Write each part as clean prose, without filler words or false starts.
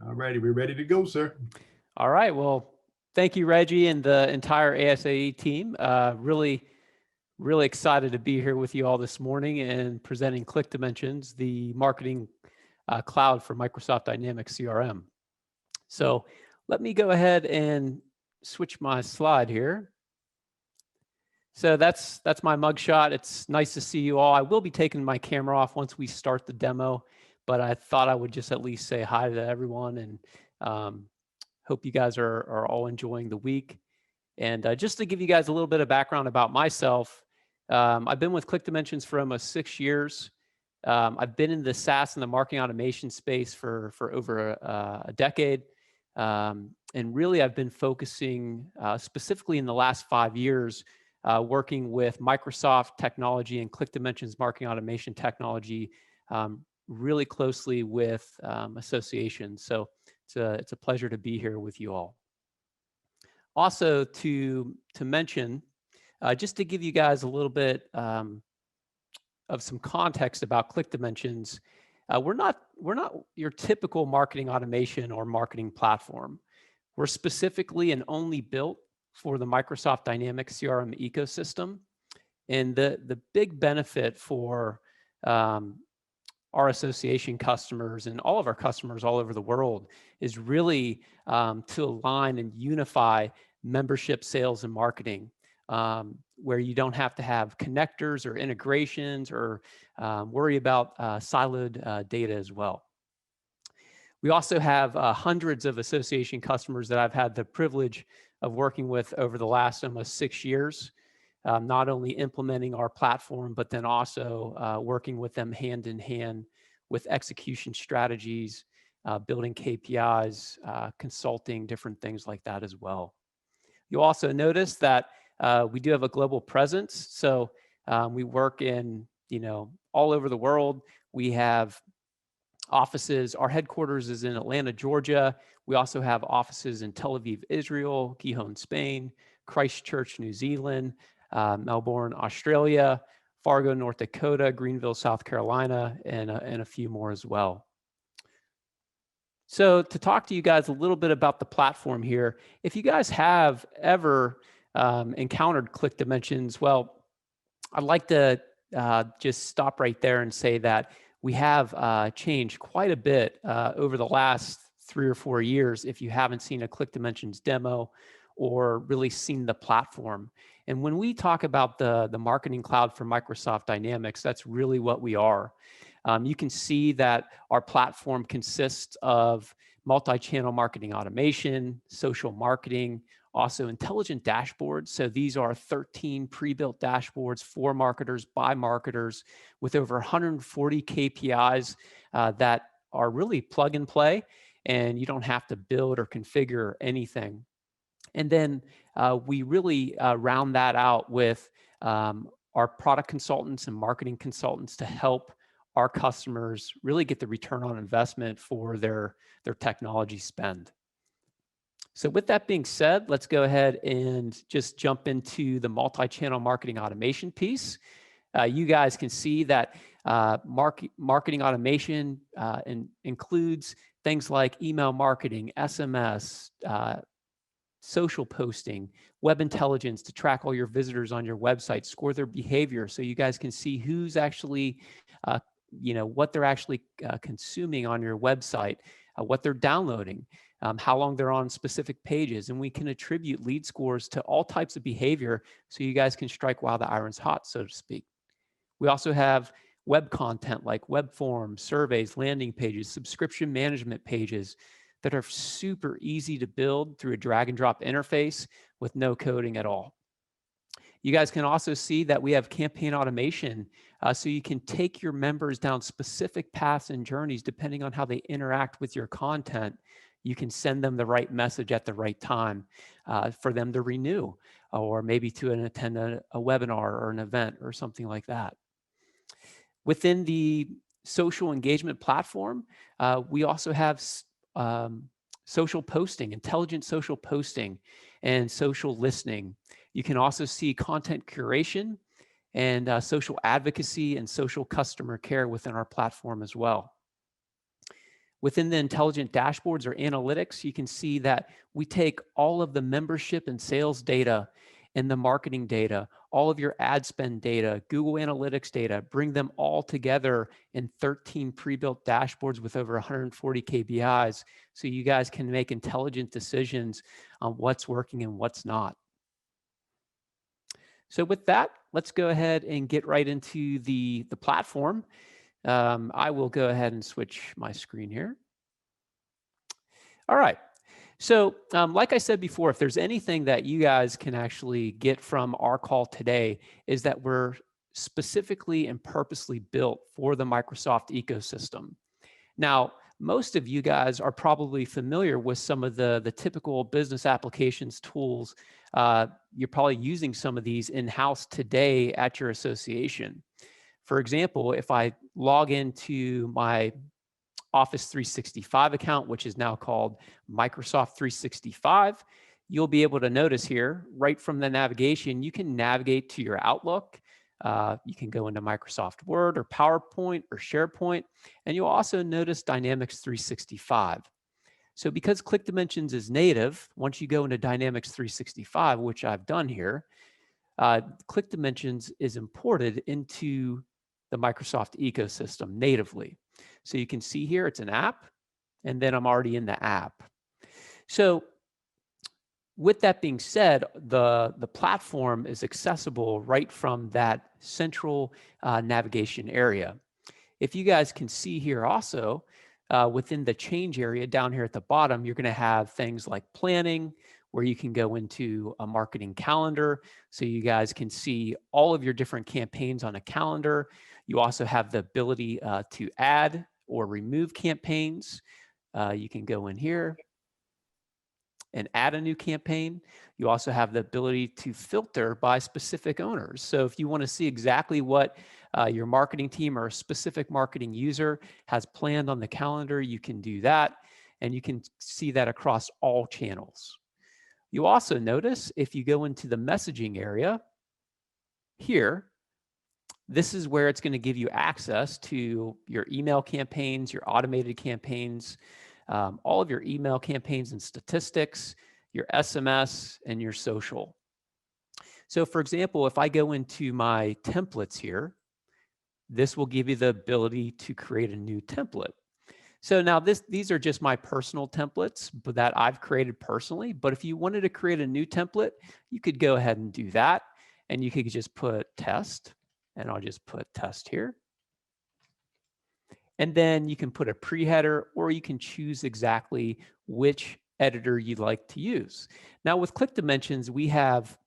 All righty, we're ready to go, sir. All right. Well, thank you, Reggie, and the entire ASAE team. Really excited to be here with you all this morning and presenting ClickDimensions, the marketing cloud for Microsoft Dynamics CRM. So let me go ahead and switch my slide here. So that's my mugshot. It's nice to see you all. I will be taking my camera off once we start the demo, but I thought I would just at least say hi to everyone and hope you guys are all enjoying the week. And just to give you guys a little bit of background about myself, I've been with ClickDimensions for almost 6 years. I've been in the SaaS and the marketing automation space for over a decade. And really, I've been focusing specifically in the last 5 years, working with Microsoft technology and ClickDimensions marketing automation technology really closely with associations. So it's a pleasure to be here with you all. Also, to mention, just to give you guys a little bit of some context about ClickDimensions, we're not your typical marketing automation or marketing platform. We're specifically and only built for the Microsoft Dynamics CRM ecosystem. And the big benefit for our association customers and all of our customers all over the world is really to align and unify membership sales and marketing, where you don't have to have connectors or integrations or worry about siloed data as well. We also have hundreds of association customers that I've had the privilege of working with over the last almost 6 years, not only implementing our platform, but then also working with them hand in hand with execution strategies, building KPIs, consulting, different things like that as well. You'll also notice that we do have a global presence. So we work in, all over the world. We have offices. Our headquarters is in Atlanta, Georgia. We also have offices in Tel Aviv, Israel, Gijón, Spain, Christchurch, New Zealand, Melbourne, Australia, Fargo, North Dakota, Greenville, South Carolina, and a few more as well. So to talk to you guys a little bit about the platform here, if you guys have ever encountered ClickDimensions, well, I'd like to just stop right there and say that we have changed quite a bit over the last 3 or 4 years if you haven't seen a ClickDimensions demo or really seen the platform. And when we talk about the marketing cloud for Microsoft Dynamics, that's really what we are. You can see that our platform consists of multi-channel marketing automation, social marketing, also intelligent dashboards. So these are 13 pre-built dashboards for marketers by marketers with over 140 KPIs that are really plug and play, and you don't have to build or configure anything. And then we really round that out with our product consultants and marketing consultants to help our customers really get the return on investment for their technology spend. So with that being said, let's go ahead and just jump into the multi-channel marketing automation piece. You guys can see that marketing automation includes things like email marketing, SMS, social posting, web intelligence to track all your visitors on your website, score their behavior so you guys can see who's actually, what they're actually consuming on your website, what they're downloading, how long they're on specific pages. And we can attribute lead scores to all types of behavior so you guys can strike while the iron's hot, so to speak. We also have web content like web forms, surveys, landing pages, subscription management pages that are super easy to build through a drag and drop interface with no coding at all. You guys can also see that we have campaign automation, so you can take your members down specific paths and journeys depending on how they interact with your content. You can send them the right message at the right time for them to renew, or maybe to attend a webinar or an event or something like that. Within the social engagement platform, we also have social posting, intelligent social posting, and social listening. You can also see content curation and social advocacy and social customer care within our platform as well. Within the intelligent dashboards or analytics, you can see that we take all of the membership and sales data and the marketing data, all of your ad spend data, Google Analytics data, bring them all together in 13 pre-built dashboards with over 140 KPIs so you guys can make intelligent decisions on what's working and what's not. So with that, let's go ahead and get right into the platform. I will go ahead and switch my screen here. All right. So like I said before, if there's anything that you guys can actually get from our call today is that we're specifically and purposely built for the Microsoft ecosystem. Now, most of you guys are probably familiar with some of the typical business applications tools. You're probably using some of these in-house today at your association. For example, if I log into my Office 365 account, which is now called Microsoft 365, you'll be able to notice here, right from the navigation, you can navigate to your Outlook. You can go into Microsoft Word or PowerPoint or SharePoint, and you'll also notice Dynamics 365. So because ClickDimensions is native, once you go into Dynamics 365, which I've done here, ClickDimensions is imported into the Microsoft ecosystem natively. So you can see here, it's an app, and then I'm already in the app. So with that being said, the platform is accessible right from that central navigation area. If you guys can see here also, within the change area down here at the bottom, you're going to have things like planning, where you can go into a marketing calendar so you guys can see all of your different campaigns on a calendar. You also have the ability to add or remove campaigns. You can go in here and add a new campaign. You also have the ability to filter by specific owners. So if you want to see exactly what your marketing team or a specific marketing user has planned on the calendar, you can do that. And you can see that across all channels. You also notice if you go into the messaging area here, this is where it's going to give you access to your email campaigns, your automated campaigns, all of your email campaigns and statistics, your SMS, and your social. So for example, if I go into my templates here, this will give you the ability to create a new template. So now these are just my personal templates that I've created personally, but if you wanted to create a new template, you could go ahead and do that. And you could just put test, and I'll just put test here. And then you can put a pre-header, or you can choose exactly which editor you'd like to use. Now with ClickDimensions, we have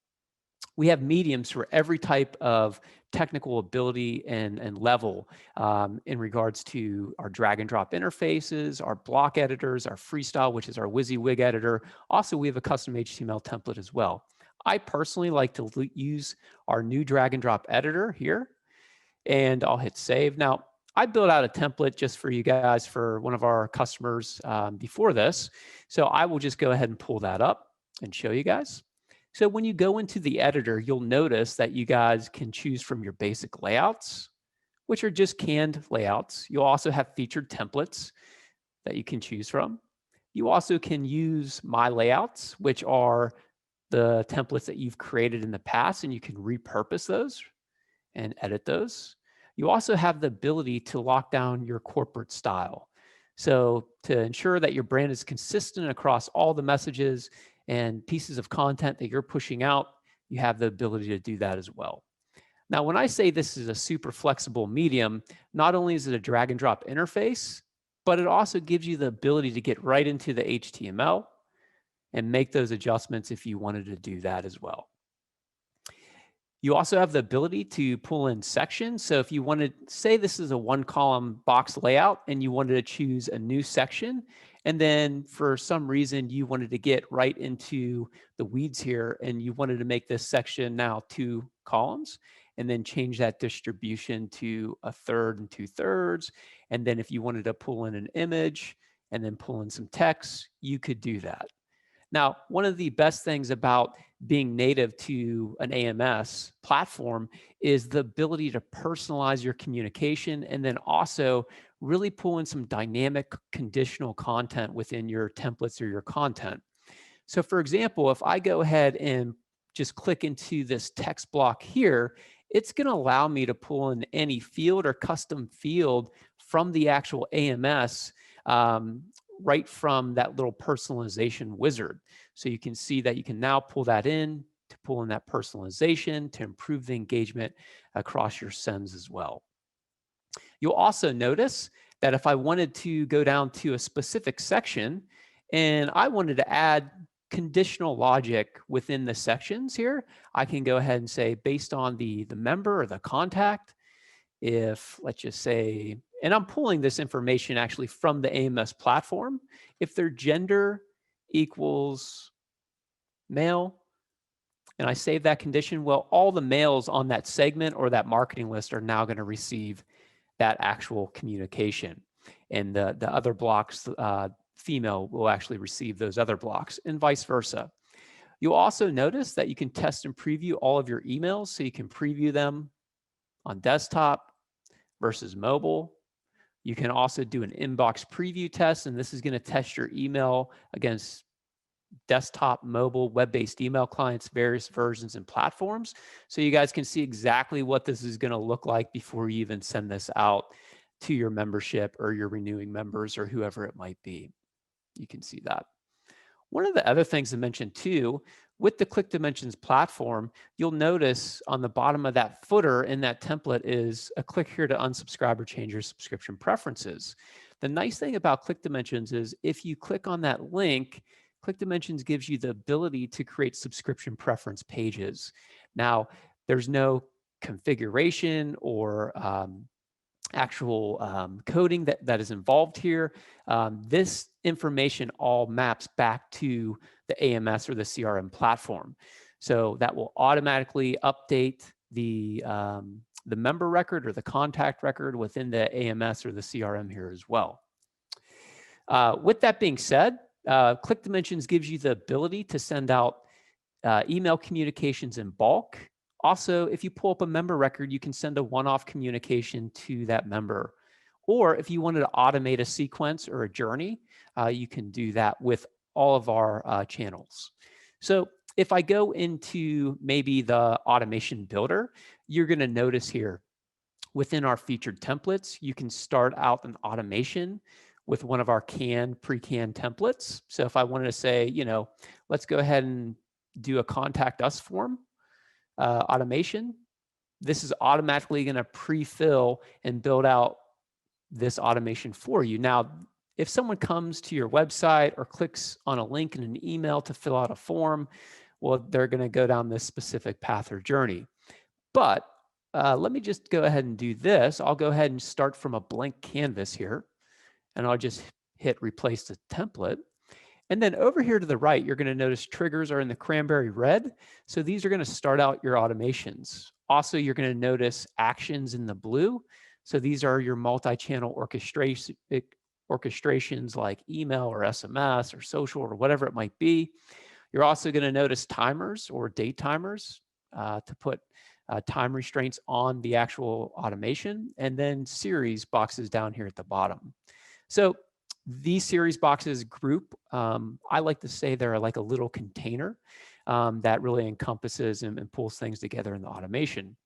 mediums for every type of technical ability and level in regards to our drag and drop interfaces, our block editors, our freestyle, which is our WYSIWYG editor. Also, we have a custom HTML template as well. I personally like to use our new drag and drop editor here, and I'll hit save. Now, I built out a template just for you guys for one of our customers before this. So I will just go ahead and pull that up and show you guys. So when you go into the editor, you'll notice that you guys can choose from your basic layouts, which are just canned layouts. You'll also have featured templates that you can choose from. You also can use my layouts, which are the templates that you've created in the past, and you can repurpose those and edit those. You also have the ability to lock down your corporate style. So to ensure that your brand is consistent across all the messages and pieces of content that you're pushing out, you have the ability to do that as well. Now, when I say this is a super flexible medium, not only is it a drag and drop interface, but it also gives you the ability to get right into the HTML and make those adjustments if you wanted to do that as well. You also have the ability to pull in sections. So if you wanted, say this is a one column box layout and you wanted to choose a new section, and then for some reason you wanted to get right into the weeds here and you wanted to make this section now 2 columns and then change that distribution to 1/3 and 2/3. And then if you wanted to pull in an image and then pull in some text, you could do that. Now, one of the best things about being native to an AMS platform is the ability to personalize your communication and then also really pull in some dynamic conditional content within your templates or your content. So for example, if I go ahead and just click into this text block here, it's going to allow me to pull in any field or custom field from the actual AMS right from that little personalization wizard. So you can see that you can now pull that in to pull in that personalization to improve the engagement across your sends as well. You'll also notice that if I wanted to go down to a specific section and I wanted to add conditional logic within the sections here, I can go ahead and say, based on the member or the contact, if let's just say, and I'm pulling this information actually from the AMS platform, if their gender equals male, and I save that condition, well, all the males on that segment or that marketing list are now going to receive that actual communication. And the other blocks, female will actually receive those other blocks and vice versa. You'll also notice that you can test and preview all of your emails. So you can preview them on desktop versus mobile. You can also do an inbox preview test, and this is going to test your email against desktop, mobile, web-based email clients, various versions and platforms. So you guys can see exactly what this is going to look like before you even send this out to your membership or your renewing members or whoever it might be. You can see that. One of the other things to mention too, with the ClickDimensions platform, you'll notice on the bottom of that footer in that template is a click here to unsubscribe or change your subscription preferences. The nice thing about ClickDimensions is if you click on that link, ClickDimensions gives you the ability to create subscription preference pages. Now, there's no configuration or actual coding that is involved here. This information all maps back to the AMS or the CRM platform. So that will automatically update the member record or the contact record within the AMS or the CRM here as well. With that being said, ClickDimensions gives you the ability to send out email communications in bulk. Also, if you pull up a member record, you can send a one-off communication to that member. Or if you wanted to automate a sequence or a journey, you can do that with all of our channels. So if I go into maybe the automation builder, you're going to notice here within our featured templates, you can start out an automation with one of our pre-canned templates. So if I wanted to say, let's go ahead and do a contact us form automation, this is automatically going to pre-fill and build out this automation for you. Now, if someone comes to your website or clicks on a link in an email to fill out a form, well, they're going to go down this specific path or journey. But let me just go ahead and do this. I'll go ahead and start from a blank canvas here, and I'll just hit replace the template. And then over here to the right, you're going to notice triggers are in the cranberry red. So these are going to start out your automations. Also, you're going to notice actions in the blue. So these are your multi-channel orchestrations like email or SMS or social or whatever it might be. You're also going to notice timers or date timers to put time restraints on the actual automation, and then series boxes down here at the bottom. So these series boxes group, I like to say they're like a little container that really encompasses and pulls things together in the automation.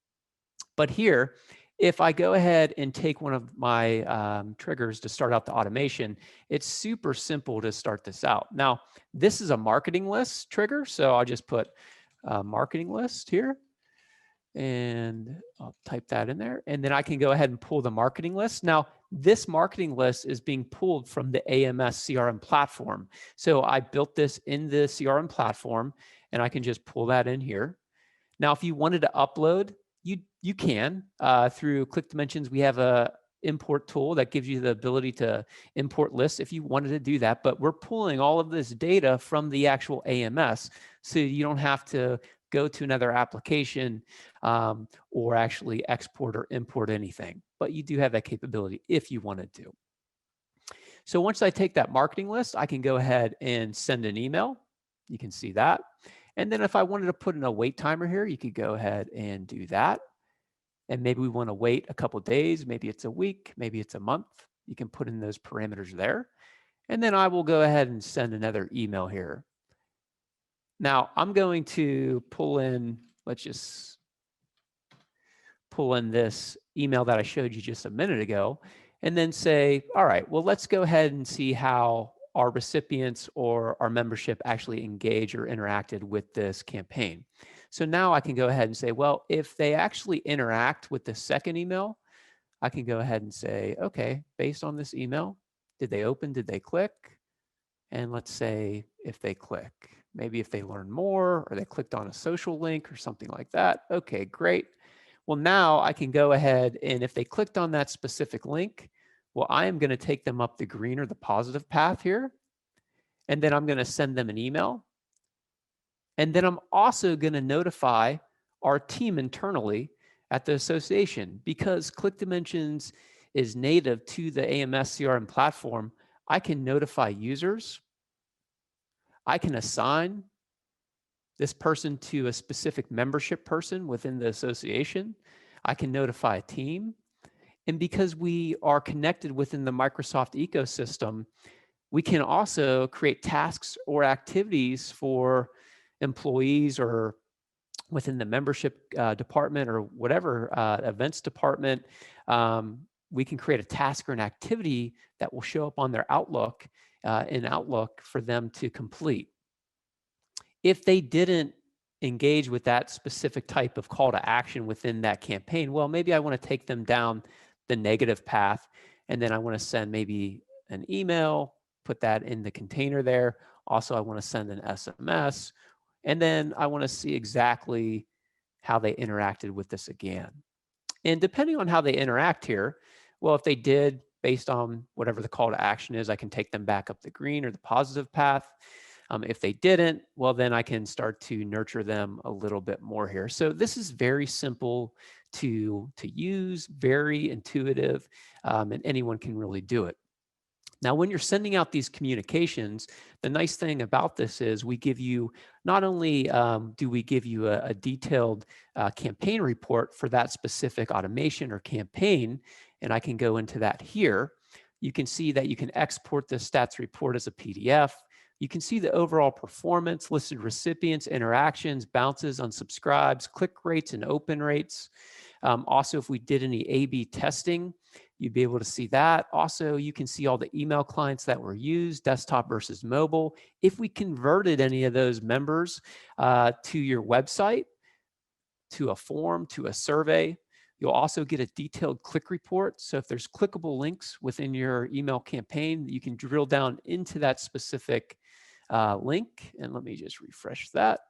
But here, if I go ahead and take one of my triggers to start out the automation, it's super simple to start this out. Now, this is a marketing list trigger, so I'll just put marketing list here. And I'll type that in there. And then I can go ahead and pull the marketing list. Now, this marketing list is being pulled from the AMS CRM platform. So I built this in the CRM platform, and I can just pull that in here. Now, if you wanted to upload, you can. Through ClickDimensions, we have a import tool that gives you the ability to import lists if you wanted to do that. But we're pulling all of this data from the actual AMS, so you don't have to go to another application or actually export or import anything. But you do have that capability if you wanted to. So once I take that marketing list, I can go ahead and send an email. You can see that. And then if I wanted to put in a wait timer here, you could go ahead and do that. And maybe we want to wait a couple days, maybe it's a week, maybe it's a month. You can put in those parameters there. And then I will go ahead and send another email here. Now I'm going to pull in, let's just pull in this email that I showed you just a minute ago, and then say, all right, well, let's go ahead and see how our recipients or our membership actually engage or interacted with this campaign. So now I can go ahead and say, well, if they actually interact with the second email, I can go ahead and say, okay, based on this email, did they open, did they click? And let's say if they click, maybe if they learn more or they clicked on a social link or something like that. Okay, great. Well, now I can go ahead and if they clicked on that specific link, well, I am going to take them up the green or the positive path here. And then I'm going to send them an email. And then I'm also going to notify our team internally at the association because ClickDimensions is native to the AMS CRM platform. I can notify users. I can assign this person to a specific membership person within the association. I can notify a team. And because we are connected within the Microsoft ecosystem, we can also create tasks or activities for employees or within the membership department or whatever events department. We can create a task or an activity that will show up on their Outlook in Outlook for them to complete. If they didn't engage with that specific type of call to action within that campaign, well, maybe I want to take them down the negative path, and then I want to send maybe an email, put that in the container there. Also, I want to send an SMS, and then I want to see exactly how they interacted with this again. And depending on how they interact here, well, if they did, based on whatever the call to action is, I can take them back up the green or the positive path. If they didn't, well, then I can start to nurture them a little bit more here. So this is very simple to use, very intuitive, and anyone can really do it. Now, when you're sending out these communications, the nice thing about this is we give you, not only do we give you a detailed campaign report for that specific automation or campaign, and I can go into that here. You can see that you can export the stats report as a PDF. You can see the overall performance, listed recipients, interactions, bounces, unsubscribes, click rates, and open rates. Also, if we did any A/B testing, you'd be able to see that. Also, you can see all the email clients that were used, desktop versus mobile. If we converted any of those members to your website, to a form, to a survey, you'll also get a detailed click report. So if there's clickable links within your email campaign, you can drill down into that specific link. And let me just refresh that.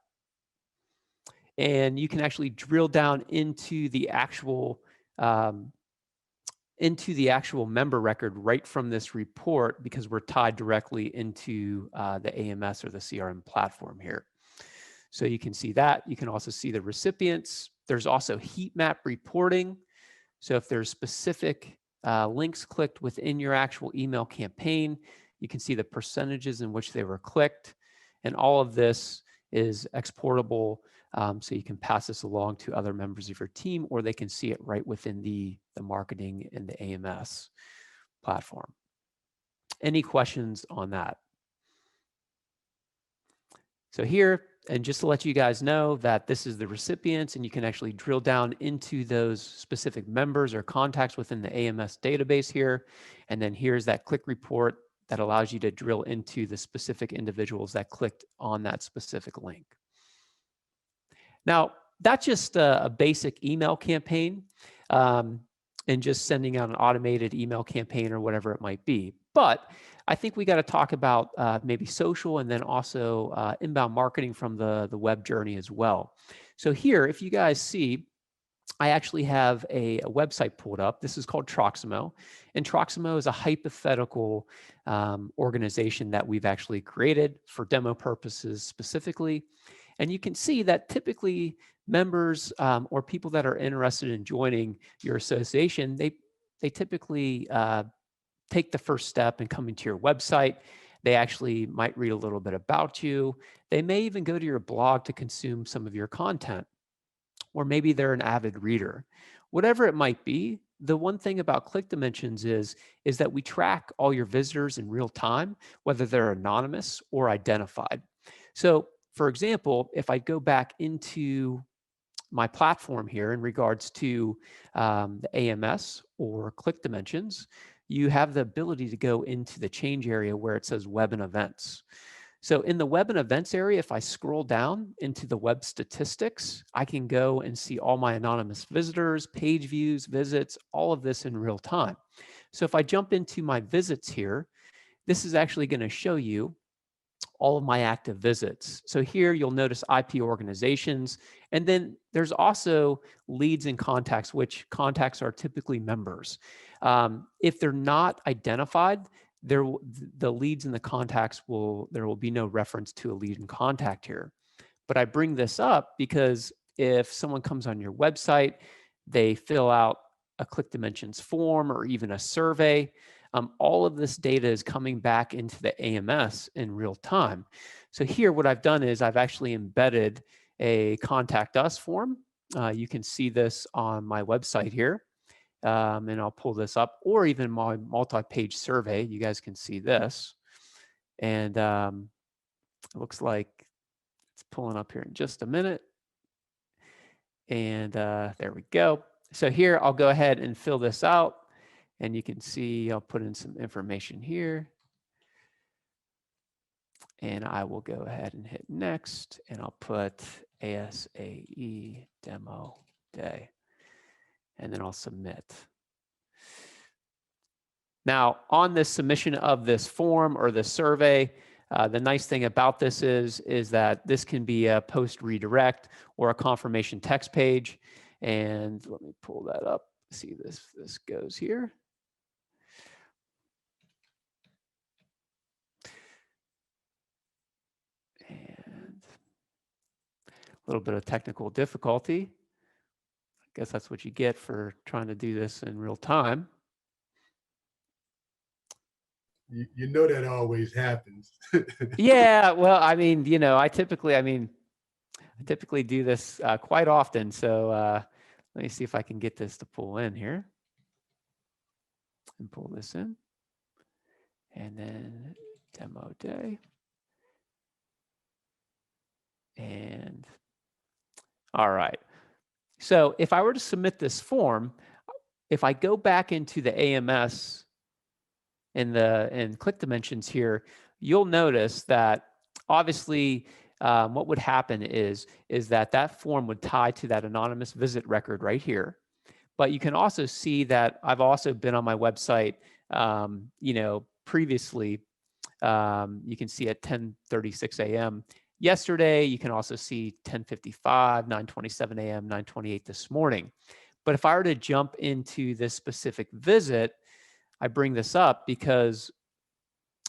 And you can actually drill down into the actual member record right from this report because we're tied directly into the AMS or the CRM platform here. So you can see that. You can also see the recipients. There's also heat map reporting. So if there's specific links clicked within your actual email campaign, you can see the percentages in which they were clicked. And all of this is exportable, so you can pass this along to other members of your team, or they can see it right within the marketing and the AMS platform. Any questions on that? So here, and just to let you guys know that this is the recipients, and you can actually drill down into those specific members or contacts within the AMS database here. And then here's that click report that allows you to drill into the specific individuals that clicked on that specific link. Now, that's just a basic email campaign and just sending out an automated email campaign or whatever it might be. But I think we got to talk about maybe social and then also inbound marketing from the web journey as well. So here, if you guys see, I actually have a website pulled up. This is called Troximo. And Troximo is a hypothetical organization that we've actually created for demo purposes specifically. And you can see that typically members or people that are interested in joining your association, they typically take the first step and come into your website. They actually might read a little bit about you. They may even go to your blog to consume some of your content, or maybe they're an avid reader. Whatever it might be, the one thing about ClickDimensions is that we track all your visitors in real time, whether they're anonymous or identified. So for example, if I go back into my platform here in regards to the AMS or ClickDimensions, you have the ability to go into the change area where it says web and events. So in the web and events area, if I scroll down into the web statistics, I can go and see all my anonymous visitors, page views, visits, all of this in real time. So if I jump into my visits here, this is actually going to show you all of my active visits. So here you'll notice IP organizations, and then there's also leads and contacts, which contacts are typically members. If they're not identified, the leads and the contacts there will be no reference to a lead and contact here. But I bring this up because if someone comes on your website, they fill out a ClickDimensions form or even a survey, all of this data is coming back into the AMS in real time. So here, what I've done is I've actually embedded a contact us form. You can see this on my website here, and I'll pull this up, or even my multi-page survey. You guys can see this. And it looks like it's pulling up here in just a minute. And there we go. So here, I'll go ahead and fill this out. And you can see, I'll put in some information here. And I will go ahead and hit next. And I'll put ASAE demo day. And then I'll submit. Now, on this submission of this form or the survey, the nice thing about this is that this can be a post redirect or a confirmation text page. And let me pull that up, see this goes here. And a little bit of technical difficulty. I guess that's what you get for trying to do this in real time. You know that always happens. Yeah, well, I mean, you know, I typically do this quite often. So let me see if I can get this to pull in here. And pull this in. And then demo day. And all right. So if I were to submit this form, if I go back into the AMS in ClickDimensions here, you'll notice that obviously what would happen is that form would tie to that anonymous visit record right here. But you can also see that I've also been on my website, you know, previously. You can see at 10:36 a.m. yesterday. You can also see 10:55, 9:27 a.m., 9:28 this morning. But if I were to jump into this specific visit, I bring this up because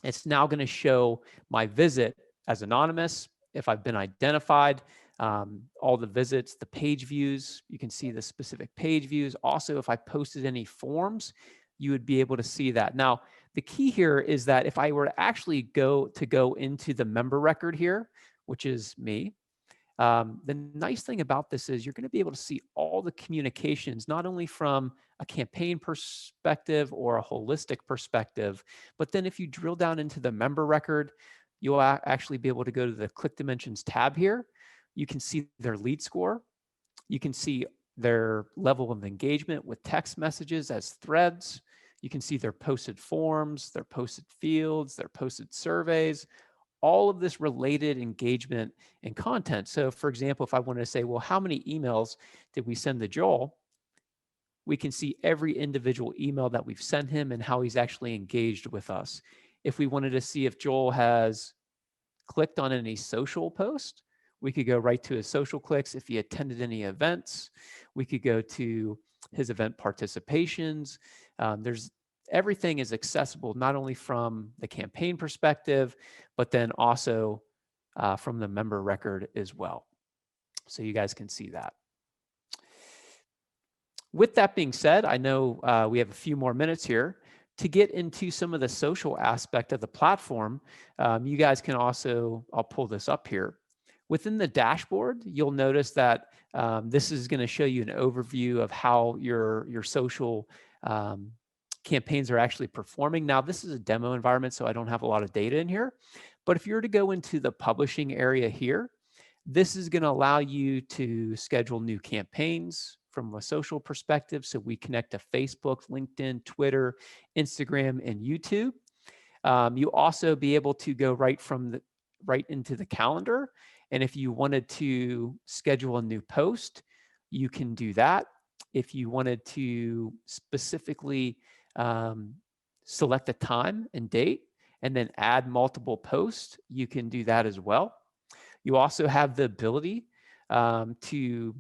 it's now going to show my visit as anonymous. If I've been identified, all the visits, the page views, you can see the specific page views. Also, if I posted any forms, you would be able to see that. Now, the key here is that if I were to actually go into the member record here, which is me, the nice thing about this is you're going to be able to see all the communications, not only from a campaign perspective or a holistic perspective, but then if you drill down into the member record, you'll actually be able to go to the ClickDimensions tab here. You can see their lead score. You can see their level of engagement with text messages as threads. You can see their posted forms, their posted fields, their posted surveys, all of this related engagement and content. So for example, if I wanted to say, well, how many emails did we send to Joel? We can see every individual email that we've sent him and how he's actually engaged with us. If we wanted to see if Joel has clicked on any social post, we could go right to his social clicks. If he attended any events, we could go to his event participations. Everything is accessible, not only from the campaign perspective, but then also from the member record as well. So you guys can see that. With that being said, I know we have a few more minutes here to get into some of the social aspect of the platform, you guys can also, I'll pull this up here. Within the dashboard, you'll notice that this is going to show you an overview of how your social campaigns are actually performing. Now, this is a demo environment, so I don't have a lot of data in here. But if you were to go into the publishing area here, this is going to allow you to schedule new campaigns from a social perspective. So we connect to Facebook, LinkedIn, Twitter, Instagram, and YouTube. You also be able to go right into the calendar. And if you wanted to schedule a new post, you can do that. If you wanted to specifically select a time and date and then add multiple posts, you can do that as well. You also have the ability to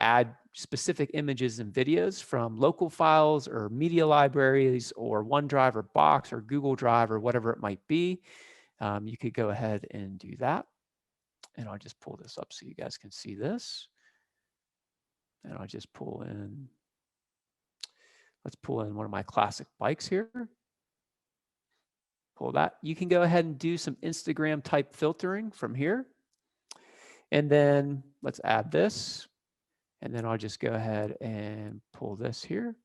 add specific images and videos from local files or media libraries or OneDrive or Box or Google Drive or whatever it might be. You could go ahead and do that. And I'll just pull this up so you guys can see this. And I'll just pull in, let's pull in one of my classic bikes here. Pull that. You can go ahead and do some Instagram type filtering from here. And then let's add this. And then I'll just go ahead and pull this here.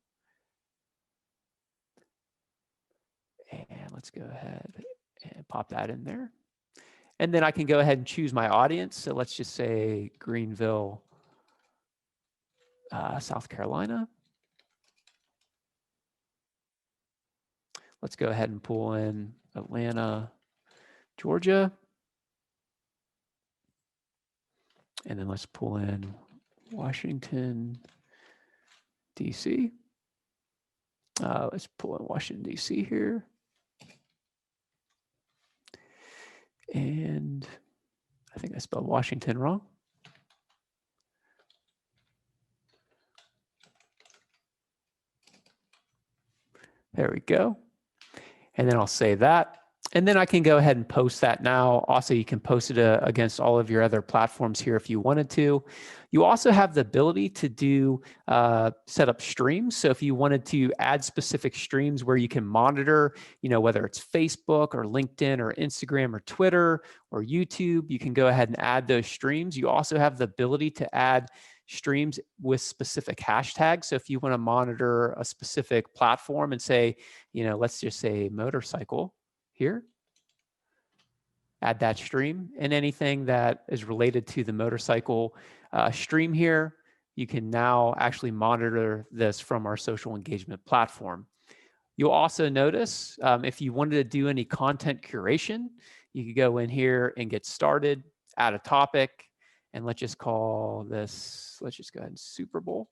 And let's go ahead and pop that in there. And then I can go ahead and choose my audience. So let's just say Greenville, South Carolina. Let's go ahead and pull in Atlanta, Georgia. And then let's pull in Washington, DC. Let's pull in Washington, DC here. And I think I spelled Washington wrong. There we go. And then I'll save that. And then I can go ahead and post that now. Also, you can post it against all of your other platforms here if you wanted to. You also have the ability to do set up streams. So if you wanted to add specific streams where you can monitor, whether it's Facebook or LinkedIn or Instagram or Twitter or YouTube, you can go ahead and add those streams. You also have the ability to add streams with specific hashtags. So if you want to monitor a specific platform and say, let's just say motorcycle here, add that stream, and anything that is related to the motorcycle stream here, you can now actually monitor this from our social engagement platform. You'll also notice if you wanted to do any content curation, you could go in here and get started, add a topic, and let's just call this, let's just go ahead and Super Bowl.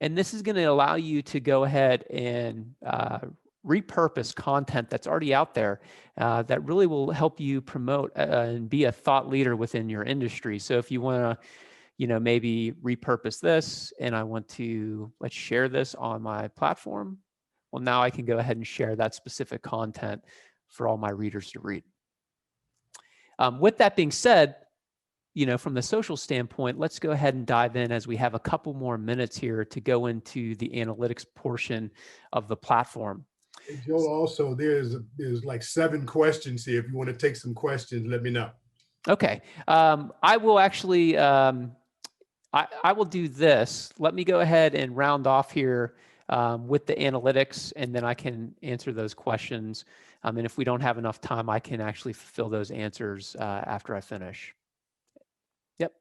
And this is going to allow you to go ahead and repurpose content that's already out there that really will help you promote and be a thought leader within your industry. So if you want to, maybe repurpose this and I want to, let's share this on my platform. Well, now I can go ahead and share that specific content for all my readers to read. With that being said, from the social standpoint, let's go ahead and dive in as we have a couple more minutes here to go into the analytics portion of the platform. Hey, Joel, also, there's like 7 questions here. If you want to take some questions, let me know. Okay. I will actually, I will do this. Let me go ahead and round off here with the analytics, and then I can answer those questions. And if we don't have enough time, I can actually fulfill those answers after I finish. Yep.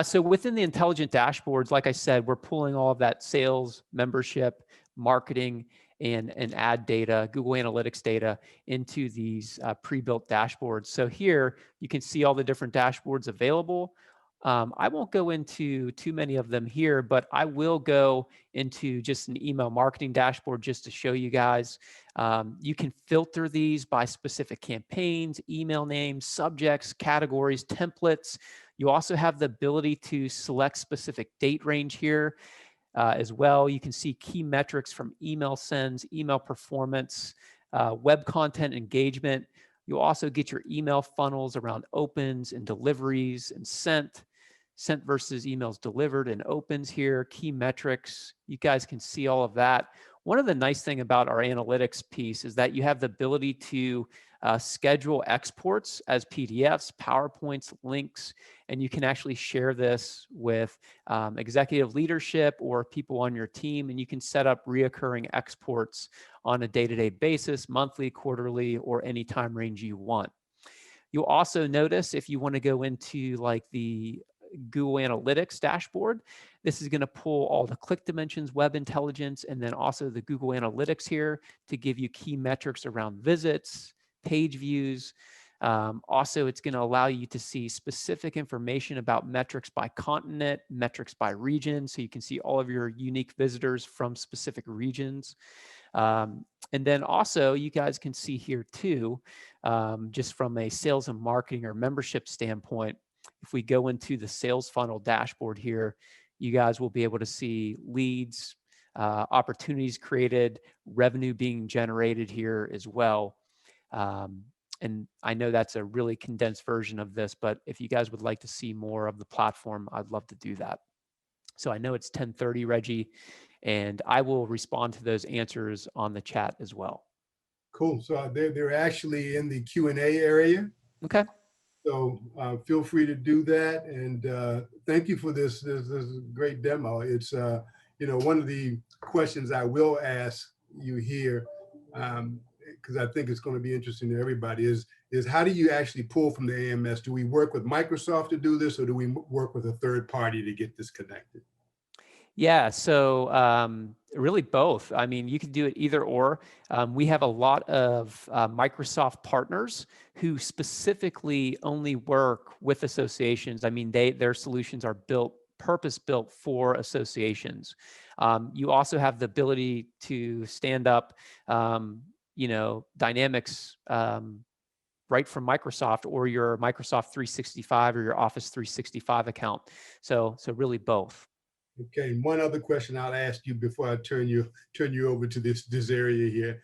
So within the intelligent dashboards, like I said, we're pulling all of that sales, membership, marketing, and ad data, Google Analytics data into these pre-built dashboards. So here you can see all the different dashboards available. I won't go into too many of them here, but I will go into just an email marketing dashboard just to show you guys. You can filter these by specific campaigns, email names, subjects, categories, templates. You also have the ability to select specific date range here as well. You can see key metrics from email sends, email performance, web content engagement. You'll also get your email funnels around opens and deliveries and sent. sent versus emails delivered and opens here, key metrics. You guys can see all of that. One of the nice thing about our analytics piece is that you have the ability to schedule exports as PDFs, PowerPoints, links, and you can actually share this with executive leadership or people on your team, and you can set up reoccurring exports on a day-to-day basis, monthly, quarterly, or any time range you want. You'll also notice if you want to go into like the Google Analytics dashboard, this is going to pull all the ClickDimensions web intelligence and then also the Google Analytics here to give you key metrics around visits, page views. Also, it's going to allow you to see specific information about metrics by continent, metrics by region, so you can see all of your unique visitors from specific regions. And then also you guys can see here too, just from a sales and marketing or membership standpoint, if we go into the sales funnel dashboard here, you guys will be able to see leads, opportunities created, revenue being generated here as well. And I know that's a really condensed version of this, but if you guys would like to see more of the platform, I'd love to do that. So I know it's 10:30, Reggie, and I will respond to those answers on the chat as well. Cool. So they're actually in the Q&A area. Okay. So feel free to do that. And thank you for this great demo. It's, one of the questions I will ask you here, because I think it's going to be interesting to everybody, is how do you actually pull from the AMS? Do we work with Microsoft to do this, or do we work with a third party to get this connected? Yeah, so really both. I mean, you can do it either or. We have a lot of Microsoft partners who specifically only work with associations. I mean, their solutions are purpose-built for associations. You also have the ability to stand up, Dynamics right from Microsoft or your Microsoft 365 or your Office 365 account. So really both. Okay, one other question I'll ask you before I turn you over to this area here.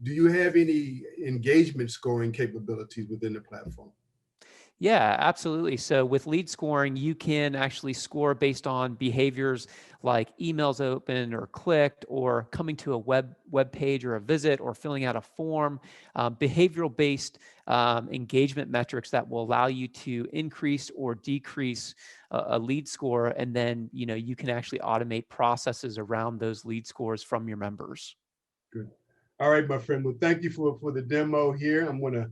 Do you have any engagement scoring capabilities within the platform? Yeah, absolutely. So with lead scoring, you can actually score based on behaviors like emails opened or clicked or coming to a web page or a visit or filling out a form, behavioral based engagement metrics that will allow you to increase or decrease a lead score. And then, you can actually automate processes around those lead scores from your members. Good. All right, my friend. Well, thank you for the demo here. I'm going to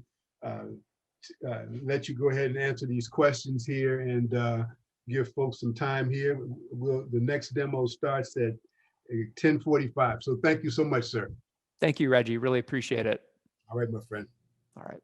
let you go ahead and answer these questions here and give folks some time here. The next demo starts at 10:45. So thank you so much, sir. Thank you, Reggie. Really appreciate it. All right, my friend. All right.